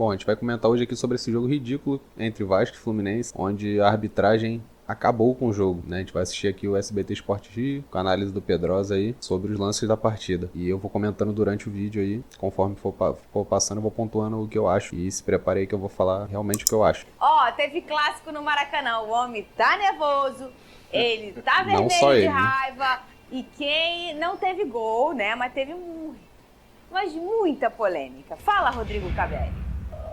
Bom, a gente vai comentar hoje aqui sobre esse jogo ridículo entre Vasco e Fluminense, onde a arbitragem acabou com o jogo, né? A gente vai assistir aqui o SBT Sport Rio, com a análise do Pedrosa aí, sobre os lances da partida. E eu vou comentando durante o vídeo aí, conforme for passando, eu vou pontuando o que eu acho. E se prepare aí que eu vou falar realmente o que eu acho. Teve clássico no Maracanã. O homem tá nervoso, ele tá Não só vermelho de ele, raiva. E quem não teve gol, né? Mas teve muita polêmica. Fala, Rodrigo Cabelli.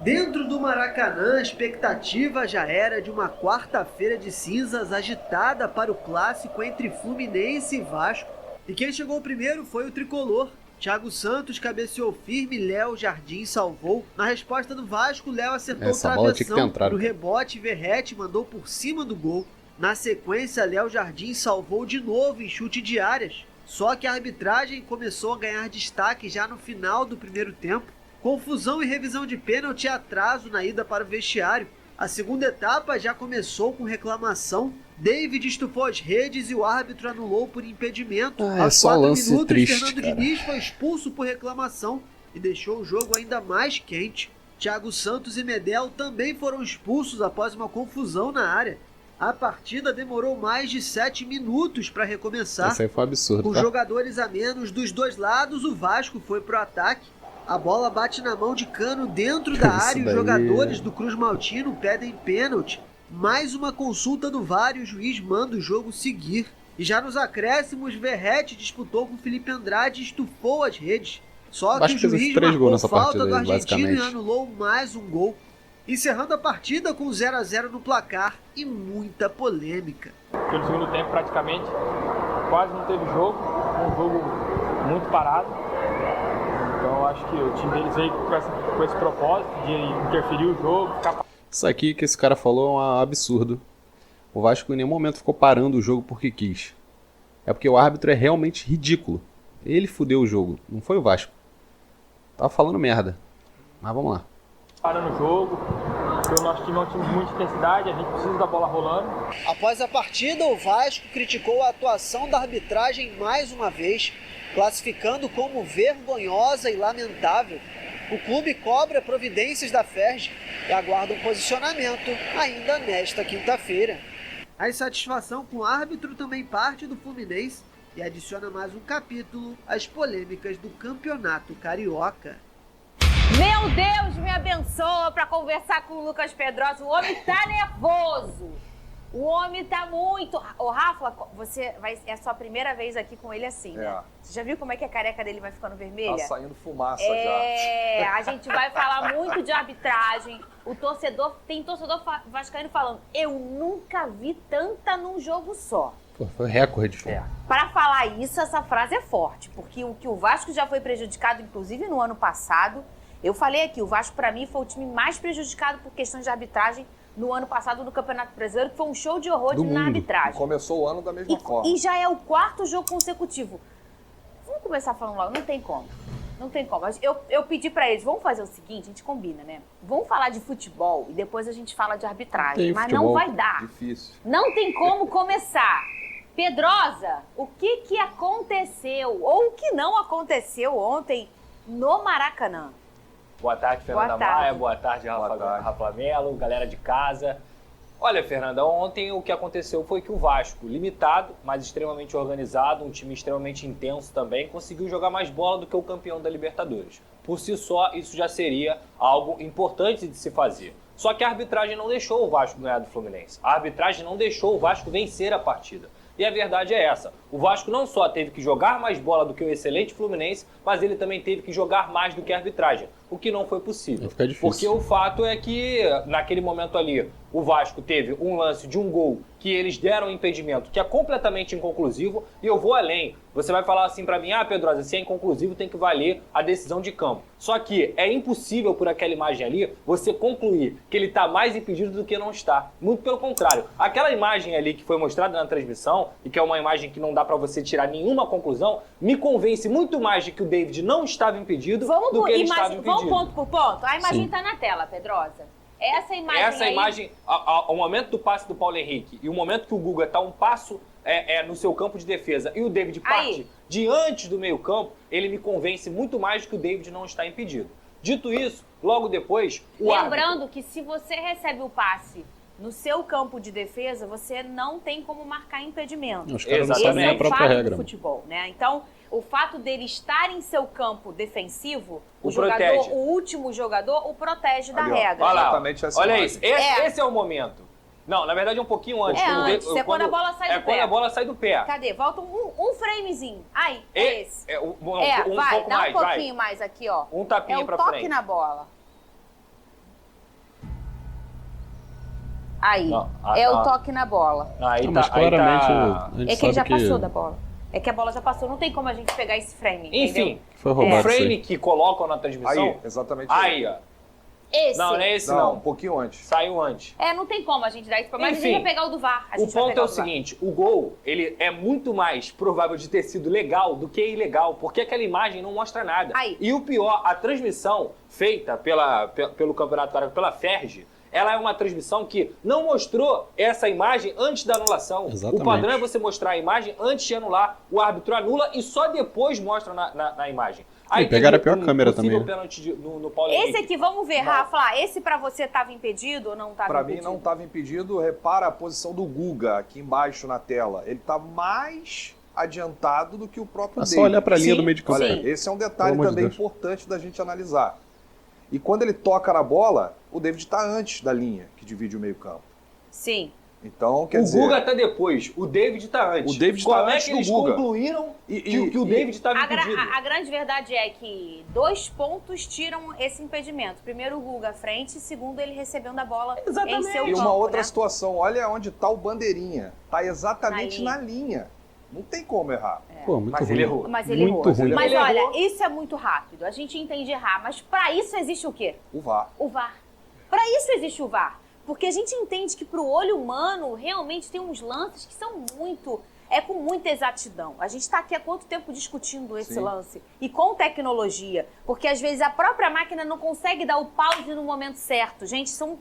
Dentro do Maracanã, a expectativa já era de uma quarta-feira de cinzas agitada para o clássico entre Fluminense e Vasco. E quem chegou primeiro foi o tricolor. Thiago Santos cabeceou firme, Léo Jardim salvou. Na resposta do Vasco, Léo acertou o travessão. No rebote, Verratti mandou por cima do gol. Na sequência, Léo Jardim salvou de novo em chute de áreas. Só que a arbitragem começou a ganhar destaque já no final do primeiro tempo. Confusão e revisão de pênalti e atraso na ida para o vestiário. A segunda etapa já começou com reclamação. David estufou as redes e o árbitro anulou por impedimento. Aos 4 minutos, triste, Fernando Diniz foi expulso por reclamação e deixou o jogo ainda mais quente. Thiago Santos e Medel também foram expulsos após uma confusão na área. A partida demorou mais de 7 minutos para recomeçar. Isso aí foi absurdo, Com jogadores a menos dos dois lados, o Vasco foi pro ataque. A bola bate na mão de Cano dentro da área e os jogadores do Cruz Maltino pedem pênalti. Mais uma consulta do VAR e o juiz manda o jogo seguir. E já nos acréscimos, Verratti disputou com Felipe Andrade e estufou as redes. Só que o juiz marcou falta do argentino e anulou mais um gol. Encerrando a partida com 0-0 no placar e muita polêmica. No segundo tempo, praticamente, quase não teve jogo. Um jogo muito parado. Então eu acho que o time deles veio com esse propósito de interferir o jogo, ficar... Isso aqui que esse cara falou é um absurdo. O Vasco em nenhum momento ficou parando o jogo porque quis. É porque o árbitro é realmente ridículo. Ele fudeu o jogo, não foi o Vasco. Tava falando merda. Mas vamos lá. Parando o jogo, porque o nosso time é um time de muita intensidade, a gente precisa da bola rolando. Após a partida, o Vasco criticou a atuação da arbitragem mais uma vez, classificando como vergonhosa e lamentável. O clube cobra providências da FERJ e aguarda um posicionamento ainda nesta quinta-feira. A insatisfação com o árbitro também parte do Fluminense e adiciona mais um capítulo às polêmicas do Campeonato Carioca. Meu Deus, me abençoa para conversar com o Lucas Pedrosa. O homem tá nervoso. O homem tá muito... Ô, Rafa, é a sua primeira vez aqui com ele assim, né? Você já viu como é que a careca dele vai ficando vermelha? Tá saindo fumaça já. A gente vai falar muito de arbitragem. Tem torcedor vascaíno falando, eu nunca vi tanta num jogo só. Pô, foi recorde. Para falar isso, essa frase é forte, porque o que o Vasco já foi prejudicado, inclusive no ano passado, eu falei aqui, o Vasco para mim foi o time mais prejudicado por questões de arbitragem no ano passado no Campeonato Brasileiro, que foi um show de horror na arbitragem. Começou o ano da mesma forma. E já é o 4º jogo consecutivo. Vamos começar falando logo, não tem como. Não tem como. Eu pedi pra eles, vamos fazer o seguinte, a gente combina, né? Vamos falar de futebol e depois a gente fala de arbitragem. Mas não vai dar. Difícil. Não tem como começar. Pedrosa, o que aconteceu ou o que não aconteceu ontem no Maracanã? Boa tarde, Fernanda Maia. Boa tarde, Rafa Melo, galera de casa. Olha, Fernanda, ontem o que aconteceu foi que o Vasco, limitado, mas extremamente organizado, um time extremamente intenso também, conseguiu jogar mais bola do que o campeão da Libertadores. Por si só, isso já seria algo importante de se fazer. Só que a arbitragem não deixou o Vasco ganhar do Fluminense. A arbitragem não deixou o Vasco vencer a partida. E a verdade é essa, o Vasco não só teve que jogar mais bola do que o excelente Fluminense, mas ele também teve que jogar mais do que a arbitragem, o que não foi possível. Porque o fato é que, naquele momento ali, o Vasco teve um lance de um gol que eles deram impedimento, que é completamente inconclusivo, e eu vou além. Você vai falar assim pra mim, Pedrosa, se é inconclusivo tem que valer a decisão de campo. Só que é impossível por aquela imagem ali você concluir que ele está mais impedido do que não está. Muito pelo contrário. Aquela imagem ali que foi mostrada na transmissão, e que é uma imagem que não dá pra você tirar nenhuma conclusão, me convence muito mais de que o David não estava impedido do que ele estava impedido. Vamos ponto por ponto? A imagem está na tela, Pedrosa. Essa imagem o momento do passe do Paulo Henrique e o momento que o Guga está um passo no seu campo de defesa e o David parte de antes do meio campo, ele me convence muito mais de que o David não está impedido. Dito isso, logo depois, o Lembrando que se você recebe o passe no seu campo de defesa, você não tem como marcar impedimento. Os caras não sabem a própria regra. Do futebol, né? Então, o fato dele estar em seu campo defensivo, o jogador, o último jogador, o protege da regra. Olha lá, Exatamente essa olha imagem. isso. Esse é o momento. Não, na verdade é um pouquinho antes. Antes, quando a bola sai do pé. Quando a bola sai do pé. Cadê? Volta um framezinho. Aí, esse. Um vai, pouco dá mais, um pouquinho mais aqui, ó. Um tapinha pra frente. É um toque na bola. Aí, o toque na bola. Mas claramente a gente é que ele já sabe passou da bola. É que a bola já passou, não tem como a gente pegar esse frame, enfim, entendeu? Foi roubado o frame que colocam na transmissão... Aí, exatamente. Aí, ó. Esse? Não é esse Não, um pouquinho antes. Saiu antes. Não tem como a gente dar isso pra... Mas Enfim, a gente vai pegar o do VAR. O ponto é o seguinte, o gol, ele é muito mais provável de ter sido legal do que ilegal, porque aquela imagem não mostra nada. Aí. E o pior, a transmissão feita pelo Campeonato Carioca, pela FERJ, ela é uma transmissão que não mostrou essa imagem antes da anulação. Exatamente. O padrão é você mostrar a imagem antes de anular, o árbitro anula e só depois mostra na imagem. Aí pegaram a pior câmera também. Pênalti no Paulo Esse Henrique. aqui, vamos ver, Rafa, esse pra você tava impedido ou não tava Pra impedido? mim não estava impedido. Repara a posição do Guga aqui embaixo na tela. Ele tá mais adiantado do que o próprio É David. só olhar pra linha do meio de campo. Olha, esse é um detalhe Pelo amor de também Deus. importante da gente analisar. E quando ele toca na bola, o David está antes da linha que divide o meio campo. Sim. Então, quer o dizer... Guga tá depois, o David tá antes. O David tá Como antes é que do eles Guga? concluíram que o David estava impedido? A grande verdade é que 2 pontos tiram esse impedimento. Primeiro o Guga à frente, segundo ele recebendo a bola em seu E campo, uma outra né? situação, olha onde está o bandeirinha. Tá exatamente Na na linha. Não tem como errar. Pô, muito Mas ruim. ele errou. Mas ele Muito errou. ruim. Mas Ele olha, errou. isso é muito rápido. A gente entende errar. Mas pra isso existe o quê? O VAR. O VAR. Pra isso existe o VAR. Porque a gente entende que pro olho humano, realmente tem uns lances que são muito... com muita exatidão. A gente está aqui há quanto tempo discutindo esse lance? E com tecnologia. Porque às vezes a própria máquina não consegue dar o pause no momento certo. Gente, são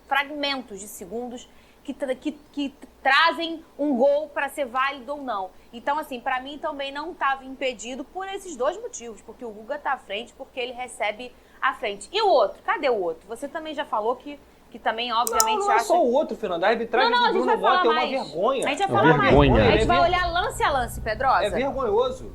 fragmentos de segundos que trazem um gol para ser válido ou não. Então, assim, para mim também não estava impedido por esses 2 motivos. Porque o Guga tá à frente, porque ele recebe à frente. E o outro? Cadê o outro? Você também já falou que também, obviamente, Não é só o outro, Fernando. A arbitragem do Bruno Mota é uma vergonha. A gente vai falar mais. vergonha. A gente vai olhar lance a lance, Pedrosa. É vergonhoso.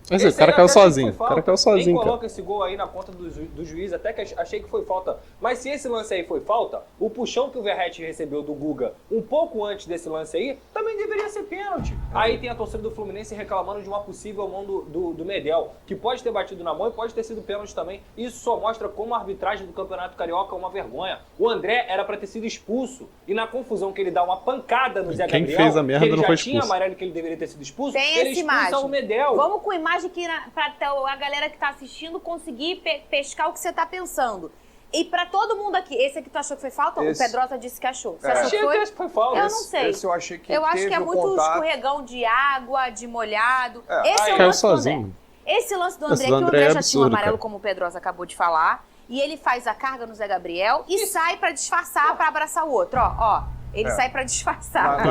Mas o cara caiu sozinho. O cara caiu sozinho, Quem cara. coloca esse gol aí na conta do juiz, até que achei que foi falta. Mas se esse lance aí foi falta, o puxão que o Verratti recebeu do Guga um pouco antes desse lance aí, também deveria ser pênalti. Aí tem a torcida do Fluminense reclamando de uma possível mão do Medel, que pode ter batido na mão e pode ter sido pênalti também. Isso só mostra como a arbitragem do Campeonato Carioca é uma vergonha. O André era pra ter sido expulso e na confusão que ele dá uma pancada no Zé Quem Gabriel, fez a merda que ele não já foi tinha expulso. amarelo que ele deveria ter sido expulso, Tem ele essa expulsa imagem. o Medel. Vamos com imagem que para a galera que tá assistindo conseguir pescar o que você tá pensando. E pra todo mundo aqui, esse aqui tu achou que foi falta? Esse- O Pedrosa disse que achou. Você É. achou Achei que foi? que foi falta. Eu não sei. Esse eu achei que Eu acho teve que é o muito contato. escorregão de água, de molhado. É. Esse é o Caiu lance do André. sozinho. Esse lance do Esse André, do que o André André é já tinha um absurdo, amarelo, cara. como o Pedrosa acabou de falar. E ele faz a carga no Zé Gabriel e sai pra disfarçar, pra abraçar o outro. Ó. Ele É. sai pra disfarçar.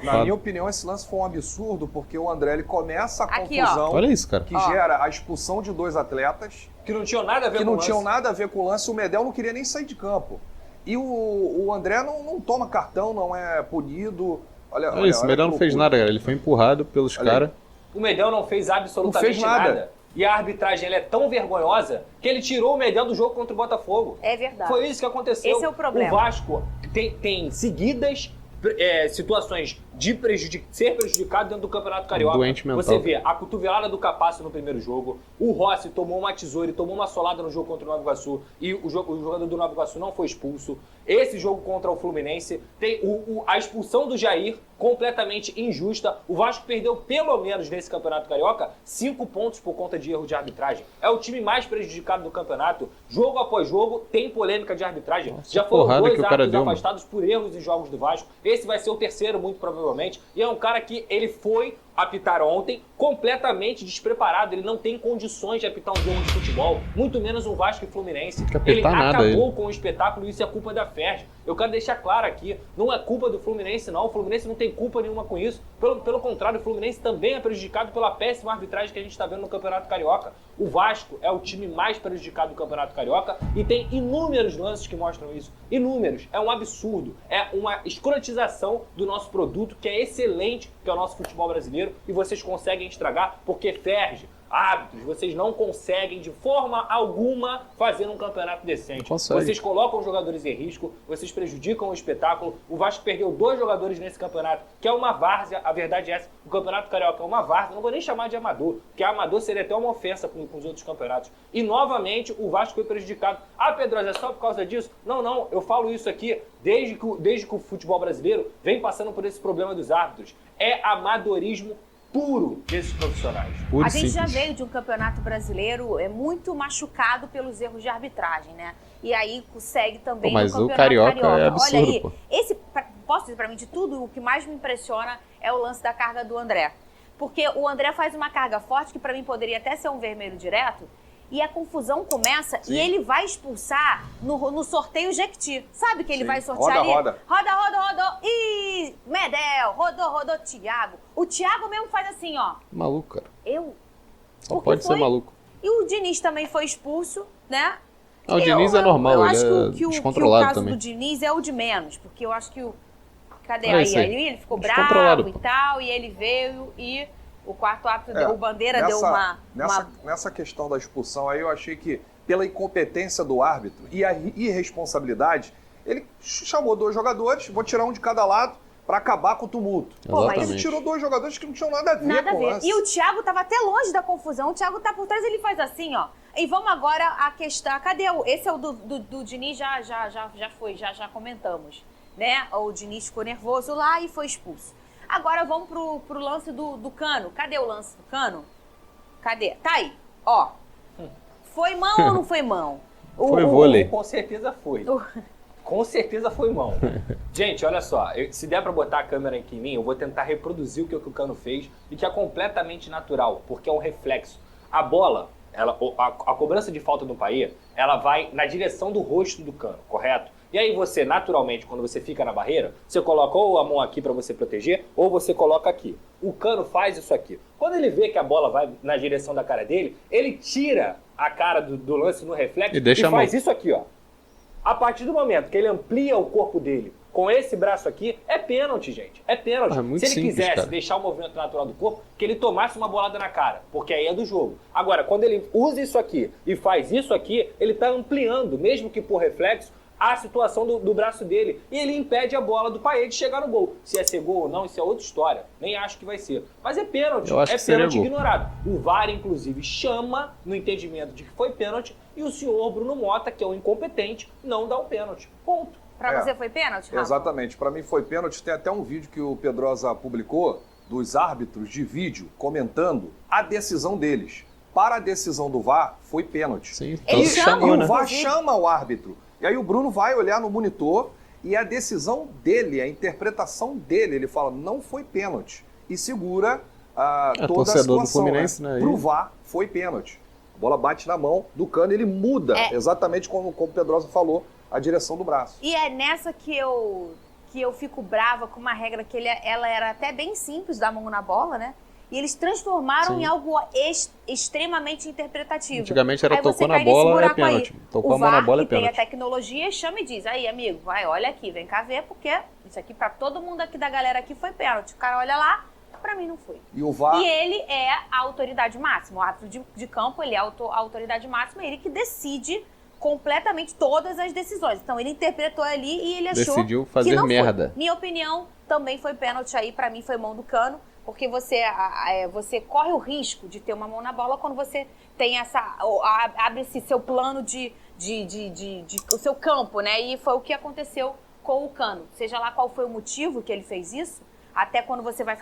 Na minha opinião, esse lance foi um absurdo, porque o André ele começa a Aqui, ó. confusão Olha isso, cara. que Ó. gera a expulsão de 2 atletas Que não tinham nada a ver que com não o lance. tinham nada a ver com o lance. O Medel não queria nem sair de campo. E o André não toma cartão, não é punido. Olha Olha isso, o Medel não que fez loucura. nada, cara. Ele foi empurrado pelos Olha aí. caras. O Medel não fez absolutamente Não fez nada. E a arbitragem ela é tão vergonhosa que ele tirou o Medel do jogo contra o Botafogo. É verdade. Foi isso que aconteceu. Esse é o problema. O Vasco tem seguidas situações de ser prejudicado dentro do Campeonato Carioca. Doente mental. Você vê a cotovelada do Capasso no primeiro jogo, o Rossi tomou uma tesoura e tomou uma solada no jogo contra o Nova Iguaçu e o jogador do Nova Iguaçu não foi expulso. Esse jogo contra o Fluminense tem a expulsão do Jair completamente injusta. O Vasco perdeu pelo menos nesse Campeonato Carioca 5 pontos por conta de erro de arbitragem. É o time mais prejudicado do campeonato. Jogo após jogo tem polêmica de arbitragem. Nossa, Já foram porrada 2 que o cara árbitros deu, mano. afastados por erros em jogos do Vasco. Esse vai ser o terceiro, muito provavelmente. E é um cara que ele foi apitar ontem completamente despreparado. Ele não tem condições de apitar um jogo de futebol, muito menos um Vasco e Fluminense. Ele acabou com o espetáculo e isso é culpa da FERJ. Eu quero deixar claro aqui, não é culpa do Fluminense não, o Fluminense não tem culpa nenhuma com isso. Pelo contrário, o Fluminense também é prejudicado pela péssima arbitragem que a gente está vendo no Campeonato Carioca. O Vasco é o time mais prejudicado do Campeonato Carioca e tem inúmeros lances que mostram isso. Inúmeros. É um absurdo. É uma escrotização do nosso produto, que é excelente, que é o nosso futebol brasileiro, e vocês conseguem estragar porque FERJ, árbitros, vocês não conseguem de forma alguma fazer um campeonato decente. Vocês colocam os jogadores em risco, vocês prejudicam o espetáculo. O Vasco perdeu 2 jogadores nesse campeonato, que é uma várzea, a verdade é essa. O Campeonato Carioca é uma várzea, não vou nem chamar de amador, porque amador seria até uma ofensa com os outros campeonatos. E novamente o Vasco foi prejudicado. Ah, Pedrosa, é só por causa disso? Não, eu falo isso aqui desde que o futebol brasileiro vem passando por esse problema dos árbitros. É amadorismo puro desses profissionais. A gente já veio de um campeonato brasileiro muito machucado pelos erros de arbitragem, né? E aí segue também no campeonato carioca. É absurdo, olha aí, posso dizer pra mim, de tudo, o que mais me impressiona é o lance da carga do André. Porque o André faz uma carga forte, que pra mim poderia até ser um vermelho direto, e a confusão começa. Sim. E ele vai expulsar no sorteio Jequiti. Sabe que ele vai sortear ali? Roda. Ih, Medel, rodou Thiago. O Thiago mesmo faz assim, ó. Maluco, cara. Só Porque pode ser maluco. E o Diniz também foi expulso, né? O Diniz é normal, eu ele acho é que descontrolado o caso também. do Diniz é o de menos, porque eu acho que Cadê aí? Ele ficou bravo e tal, e ele veio e... O quarto árbitro o Bandeira deu uma... Nessa questão da expulsão aí, eu achei que, pela incompetência do árbitro e a irresponsabilidade, ele chamou 2 jogadores, vou tirar um de cada lado para acabar com o tumulto. Mas ele tirou 2 jogadores que não tinham nada a ver com o lance. E o Thiago tava até longe da confusão, o Thiago tá por trás, ele faz assim, ó. E vamos agora a questão... Cadê esse é o do Diniz, já comentamos, né? O Diniz ficou nervoso lá e foi expulso. Agora vamos pro lance do Cano. Cadê o lance do Cano? Cadê? Tá aí, ó. Foi mão ou não foi mão? Foi vôlei. Com certeza foi. Com certeza foi mão. Gente, olha só. Se der pra botar a câmera aqui em mim, eu vou tentar reproduzir o que o Cano fez e que é completamente natural, porque é um reflexo. A bola, a cobrança de falta do Paê, ela vai na direção do rosto do Cano, correto? E aí você, naturalmente, quando você fica na barreira, você coloca ou a mão aqui para você proteger, ou você coloca aqui. O Cano faz isso aqui. Quando ele vê que a bola vai na direção da cara dele, ele tira a cara do lance no reflexo e faz isso aqui, ó. A partir do momento que ele amplia o corpo dele com esse braço aqui, é pênalti, gente. É pênalti. Se ele quisesse deixar o movimento natural do corpo, que ele tomasse uma bolada na cara, porque aí é do jogo. Agora, quando ele usa isso aqui e faz isso aqui, ele tá ampliando, mesmo que por reflexo, a situação do braço dele. E ele impede a bola do Paê de chegar no gol. Se é ser gol ou não, isso é outra história. Nem acho que vai ser. Mas é pênalti. É pênalti ignorado. O VAR, inclusive, chama no entendimento de que foi pênalti e o senhor Bruno Mota, que é o incompetente, não dá o pênalti. Ponto. Pra você foi pênalti, Rafa? Exatamente. Pra mim foi pênalti. Tem até um vídeo que o Pedrosa publicou dos árbitros de vídeo comentando a decisão deles. Para a decisão do VAR, foi pênalti. Sim, o VAR chama o árbitro. E aí o Bruno vai olhar no monitor e a decisão dele, a interpretação dele, ele fala, não foi pênalti. E segura toda a situação. Do Fluminense, né? Pro VAR, foi pênalti. A bola bate na mão do Cano, ele muda, exatamente como o Pedrosa falou, a direção do braço. E é nessa que eu fico brava com uma regra que ela era até bem simples, dar a mão na bola, né? E eles transformaram em algo extremamente interpretativo. Antigamente era tocou na bola, é pênalti. Tocou a mão na bola, é pênalti. Tem a tecnologia, chama e diz, aí amigo, vai, olha aqui, vem cá ver, porque isso aqui pra todo mundo aqui da galera aqui foi pênalti. O cara olha lá, pra mim não foi. E o VAR... E ele é a autoridade máxima, o árbitro de campo, ele é a autoridade máxima, ele que decide completamente todas as decisões. Então ele interpretou ali e ele achou decidiu fazer que não merda. Foi. Minha opinião, também foi pênalti aí, pra mim foi mão do Cano. Porque você corre o risco de ter uma mão na bola quando você tem abre-se seu plano o seu campo, né? E foi o que aconteceu com o Cano. Seja lá qual foi o motivo que ele fez isso, até quando você vai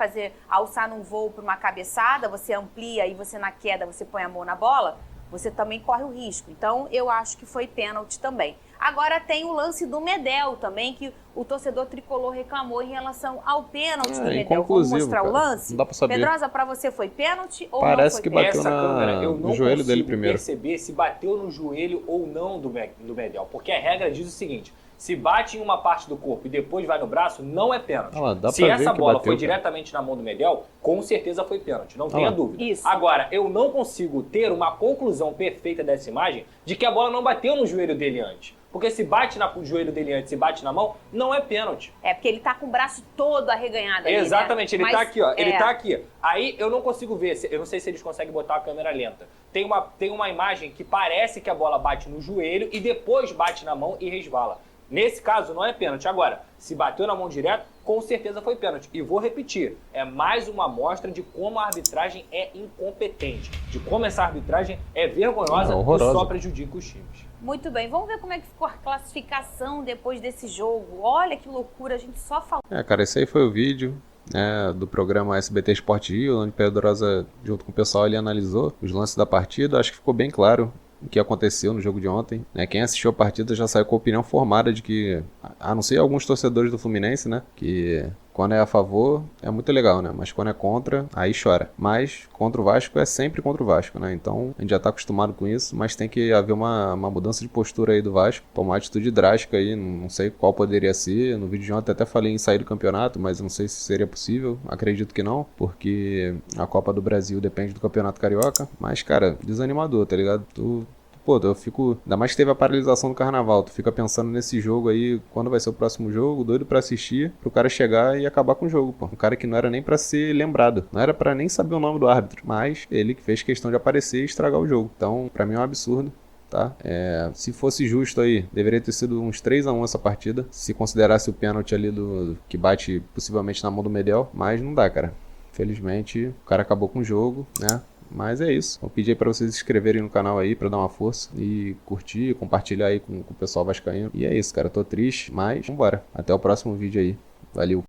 alçar num voo para uma cabeçada, você amplia e você na queda você põe a mão na bola, você também corre o risco. Então, eu acho que foi pênalti também. Agora tem o lance do Medel também, que o torcedor tricolor reclamou em relação ao pênalti do Medel. Vamos mostrar cara. O lance? Não dá pra saber. Pedrosa, pra você foi pênalti ou Parece não foi que pênalti? bateu no joelho dele primeiro. Perceber se bateu no joelho ou não do Medel, porque a regra diz o seguinte: se bate em uma parte do corpo e depois vai no braço, não é pênalti. Se essa bola foi diretamente na mão do Medel, com certeza foi pênalti, não tenha dúvida. Isso. Agora, eu não consigo ter uma conclusão perfeita dessa imagem de que a bola não bateu no joelho dele antes. Porque se bate no joelho dele antes e bate na mão, não é pênalti. É, porque ele tá com o braço todo arreganhado ali, exatamente, né? Ele tá aqui, ó. Ele tá aqui. Aí eu não consigo ver, eu não sei se eles conseguem botar a câmera lenta. Tem uma imagem que parece que a bola bate no joelho e depois bate na mão e resvala. Nesse caso, não é pênalti. Agora, se bateu na mão direto, com certeza foi pênalti. E vou repetir, é mais uma amostra de como a arbitragem é incompetente, de como essa arbitragem é vergonhosa e só prejudica os times. Muito bem, vamos ver como é que ficou a classificação depois desse jogo. Olha que loucura, a gente só falou. Cara, esse aí foi o vídeo do programa SBT Sport Rio, onde Pedrosa, junto com o pessoal, ele analisou os lances da partida. Acho que ficou bem claro o que aconteceu no jogo de ontem, né? Quem assistiu a partida já saiu com a opinião formada de que, a não ser alguns torcedores do Fluminense, né, que quando é a favor é muito legal, né, mas quando é contra, aí chora. Mas contra o Vasco é sempre contra o Vasco, né, então a gente já tá acostumado com isso, mas tem que haver uma mudança de postura aí do Vasco, tomar uma atitude drástica aí, não sei qual poderia ser. No vídeo de ontem até falei em sair do campeonato, mas não sei se seria possível, acredito que não, porque a Copa do Brasil depende do Campeonato Carioca, mas cara, desanimador, tá ligado? Pô, eu fico... Ainda mais que teve a paralisação do Carnaval. Tu fica pensando nesse jogo aí, quando vai ser o próximo jogo, doido pra assistir, pro cara chegar e acabar com o jogo, pô. Um cara que não era nem pra ser lembrado. Não era pra nem saber o nome do árbitro. Mas ele que fez questão de aparecer e estragar o jogo. Então, pra mim é um absurdo, tá? Se fosse justo aí, deveria ter sido uns 3-1 essa partida. Se considerasse o pênalti ali que bate possivelmente na mão do Medel. Mas não dá, cara. Felizmente, o cara acabou com o jogo, né? Mas é isso. Vou pedir aí pra vocês se inscreverem no canal aí, pra dar uma força e curtir, compartilhar aí com o pessoal vascaíno. E é isso, cara. Tô triste, mas vambora. Até o próximo vídeo aí. Valeu.